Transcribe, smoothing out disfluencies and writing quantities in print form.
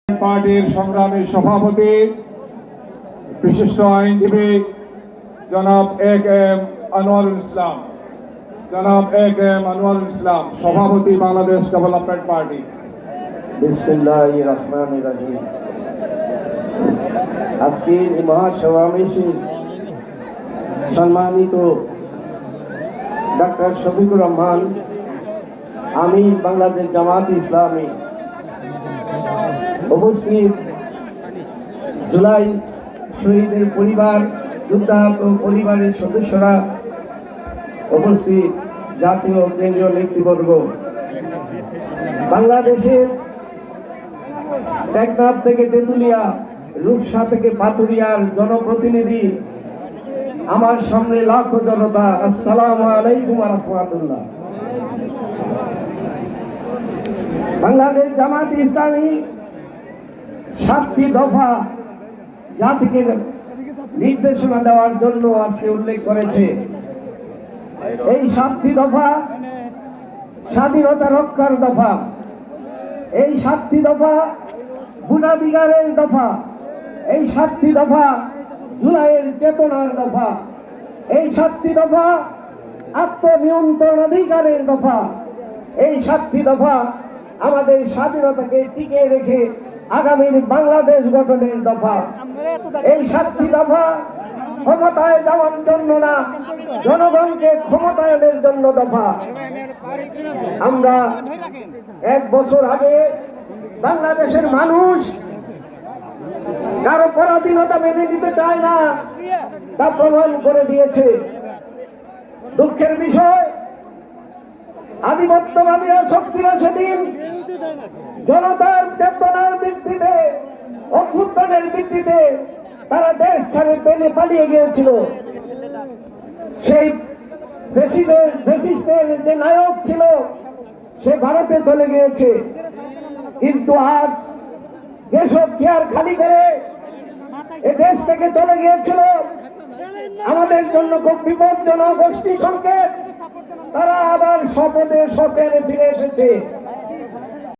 পার্টির সংগ্রামী সভাপতি বিশিষ্ট আইনজীবী জনাব A.K.M. আনোয়ারুল ইসলাম, সভাপতি বাংলাদেশ ডেভেলপমেন্ট পার্টি। বিসমিল্লাহির রহমানির রহিম। আজকের এই মহাসমাবেশে সম্মানিত ডাক্তার শফিকুর রহমান, আমির বাংলাদেশ জামাত ইসলামী, উপস্থিত জুলাই শহীদের পরিবার, যুদ্ধাহত পরিবারের সদস্যরা, উপস্থিত জাতীয় কেন্দ্রীয় নেতৃবর্গ, বাংলাদেশের টেকনাফ থেকে তেঁতুলিয়া, রূপসা থেকে পাথুরিয়ার জনপ্রতিনিধি, আমার সামনে লাখো জনতা, আসসালামু আলাইকুম ওয়া রাহমাতুল্লাহ। বাংলাদেশ জামাত ইসলামী 7টি দফা জাতিকে নির্দেশনা দেওয়ার জন্য আজকে উল্লেখ করেছে। এই 7টি দফা স্বাধীনতা রক্ষার দফা, এই 7টি দফা ভোটাধিকারের দফা, এই 7টি দফা জুলাইয়ের চেতনার দফা, এই 7টি দফা আত্মনিয়ন্ত্রণ অধিকারের দফা, এই 7টি দফা আমাদের স্বাধীনতাকে টিকে রেখে আগামীর বাংলাদেশ গঠনের দফা। এই 7টি দফা ক্ষমতায় যাওয়ার জন্য না, জনগণকে ক্ষমতায়নের জন্য দফা। আমরা 1 বছর আগে বাংলাদেশের মানুষ কারো পরাধীনতা মেনে নিতে চায় না, তা প্রমাণ করে দিয়েছে। দুঃখের বিষয়, আধিপত্যবাদীরা শক্তিরা সেদিন জনতার চেতনার ভিত্তিতে, অভ্যুত্থানের ভিত্তিতে তারা দেশ ছেড়ে পালিয়ে গিয়েছিল। সেই ফ্যাসিস্টের যে নায়ক ছিল সে ভারতে চলে গিয়েছে। কিন্তু আজ যেসব চেয়ার খালি করে এ দেশ থেকে চলে গিয়েছিল, আমাদের জন্য খুব বিপজ্জনক গোষ্ঠী সংকেত, তারা আবার শপথে ফিরে এসেছে।